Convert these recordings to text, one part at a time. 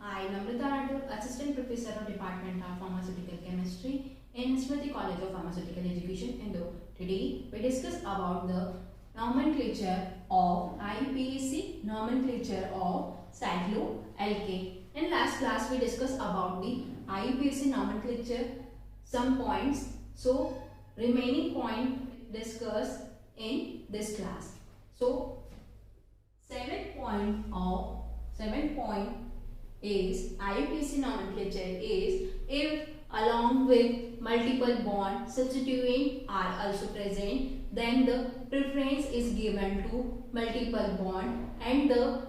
I, Namrata Rathod, Assistant Professor of Department of Pharmaceutical Chemistry in Smriti College of Pharmaceutical Education, Indore. Today, we discuss about the nomenclature of IUPAC, nomenclature of cycloalkane. In last class, we discussed about the IUPAC nomenclature, some points. So, remaining point discussed in this class. So, 7 point is IUPAC nomenclature is if along with multiple bond substituent are also present, then the preference is given to multiple bond and the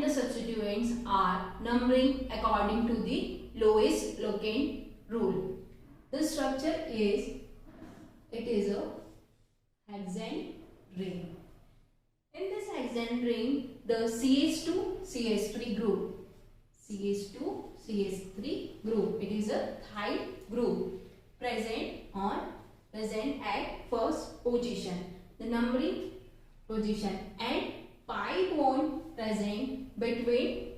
substituents are numbering according to the lowest locant rule. The structure is a hexane ring. In this hexane ring, the CH2CH3 group, CH2CH3 group, it is a thiol group present at first position, the numbering position, and pi bond present between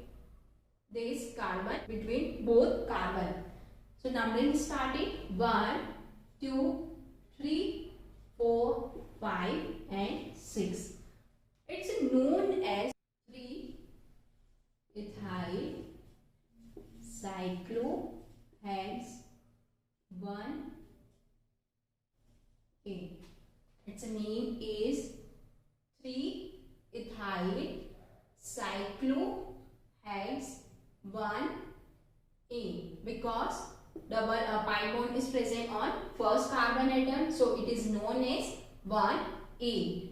this carbon, between both carbon. So numbering starting 1, 2, 3, 4, 5 and 6. It's known as 3-ethyl cyclohexane 1A. Its name is 3-ethyl cyclohexane 1A because double pi bond is present on first carbon atom, so it is known as 1A.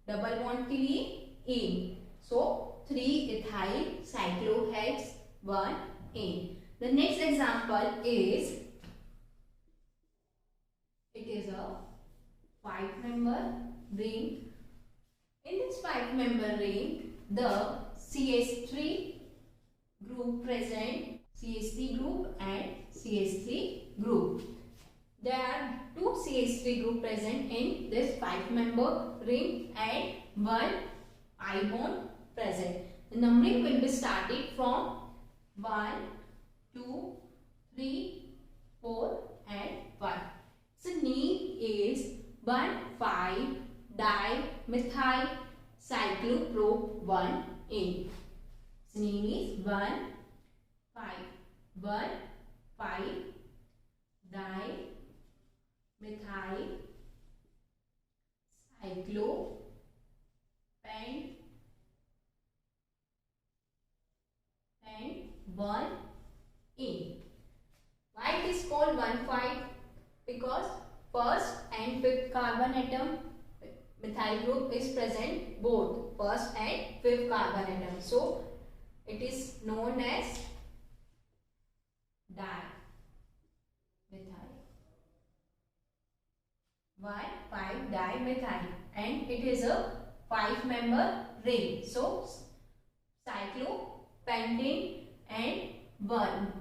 Double bond के लिए A, so 3-ethyl cyclohexane 1A. The next example is it is a 5-member ring. In this 5-member ring, the CH3 group present, CH3 group and CH3 group. There are 2 CH3 group present in this 5-member ring and 1 pi bond present. The numbering will be started from 1, 2, 3, 4 and 1. So name is 1,5-dimethyl cyclopro 1A. So name is 1,5-dimethyl cyclopentane 1A. Why it is called 1,5? Because first and fifth carbon atom methyl group is present both first and fifth carbon atom. So it is known as dimethyl. 1,5-dimethyl, and it is a 5-member ring. So cyclopentane and 1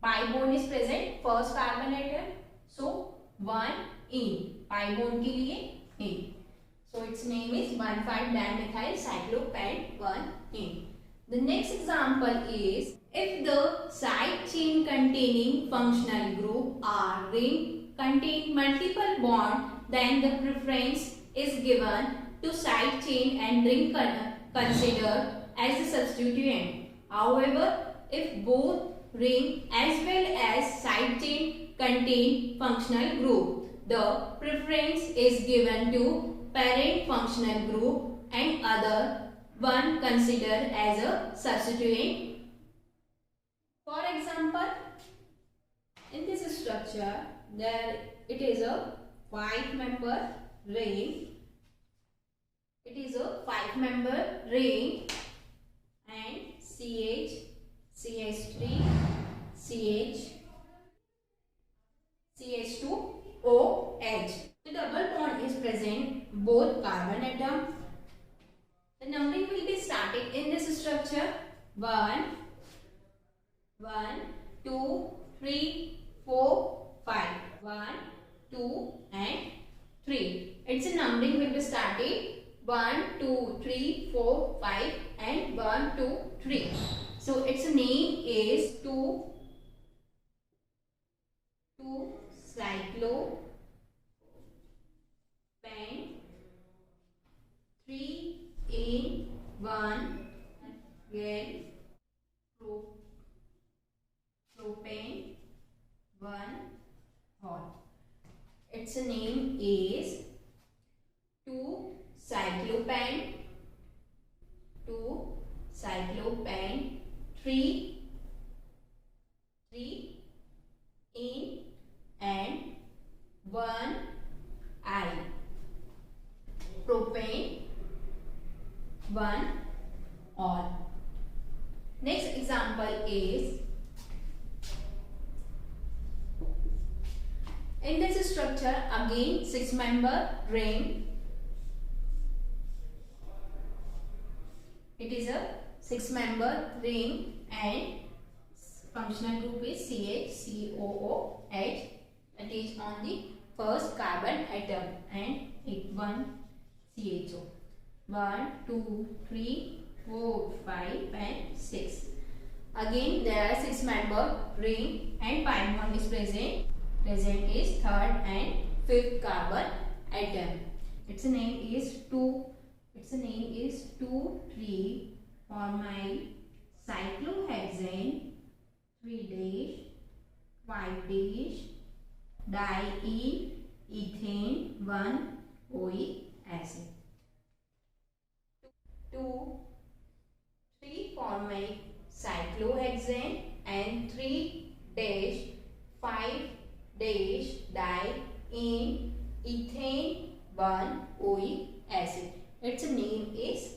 pi bond is present first carbon atom, so 1A, pi bond के लिए A. So its name is 1,5-dimethyl cyclopentane 1A. The next example is if the side chain containing functional group are ring contain multiple bond, then the preference is given to side chain and ring considered as a substituent. However, if both ring as well as side chain contain functional group, the preference is given to parent functional group and other one considered as a substituent. For example, in this structure, there it is a 5-member ring. It is a 5-member ring and CH, CH3, CH, CH2OH. The double bond is present both carbon atom. The numbering will be started in this structure 1, 2, 3, 4, 5. 1, 2 and 3. Its numbering will be started 1, 2, 3, 4, 5 and 1, 2, 3. So its name is 2-cyclopen 3-in-1 again propane 1-hot. Its name is 2-cyclopen 3-in-1 propane 1-ol. Next example is, in this structure again 6-member ring. It is a 6-member ring and functional group is CH-COOH. It is on the first carbon atom and one CHO. 1, 2, 3, 4, 5 and 6. Again there are 6-member ring and pi bond is present. Present is 3rd and 5th carbon atom. Its name is 2,3-formyl cyclohexane 3-5-diene ethane 1-OE acid. 2,3-formyl cyclohexane and 3-5-diene ethane 1-OE acid. Its name is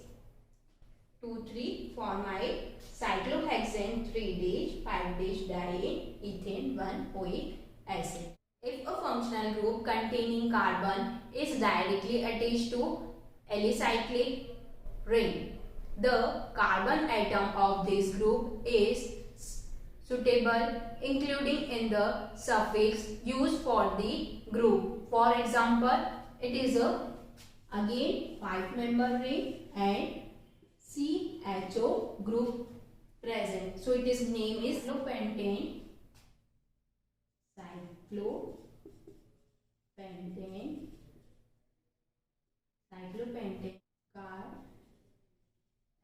2,3-formyl cyclohexane 3-5-diene ethane 1-OE acid. If a functional group containing carbon is directly attached to alicyclic ring, the carbon atom of this group is suitable, including in the suffix used for the group. For example, it is a again 5-member ring and CHO group present. So its name is cyclopentane car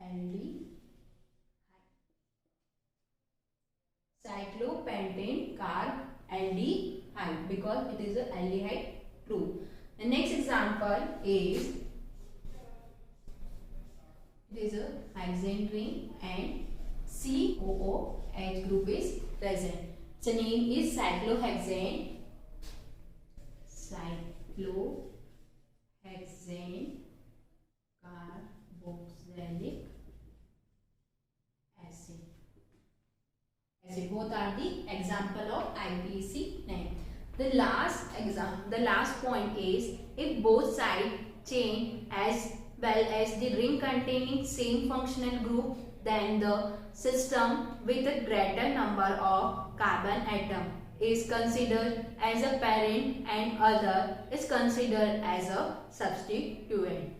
aldehyde. Cyclopentane car aldehyde because it is a aldehyde group. The next example is, it is a hexane ring and COOH group is present. Its name is cyclohexane carboxylic acid. Both are the example of IPC name. The last point is, if both side chain as well as the ring containing same functional group, then the system with a greater number of carbon atom is considered as a parent and other is considered as a substituent.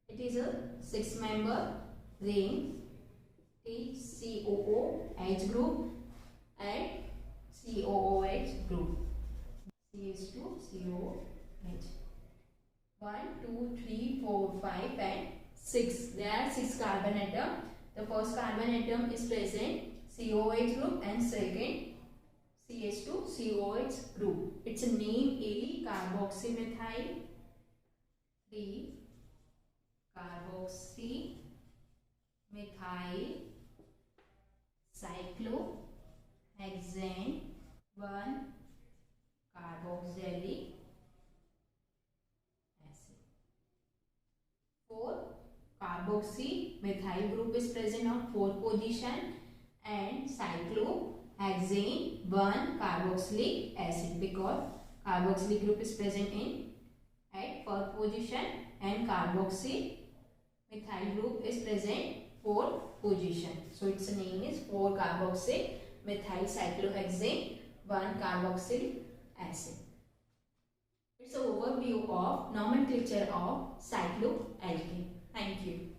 It is a 6-member ring, COOH group and COOH group. CH2COH. 1, 2, 3, 4, 5 and 6. There are 6 carbon atom. The first carbon atom is present COH group and second CH2COH group. Its name is carboxymethyl 3-carboxymethyl cyclohexane 1-carboxylic acid. 4-carboxymethyl group is present on 4th position and cyclohexane 1-carboxylic acid because carboxylic group is present at 4th position and carboxymethyl group is present 4th position. So its name is 4-carboxymethyl cyclohexane 1-carboxylic acid. It's an overview of nomenclature of cycloalkane. Thank you.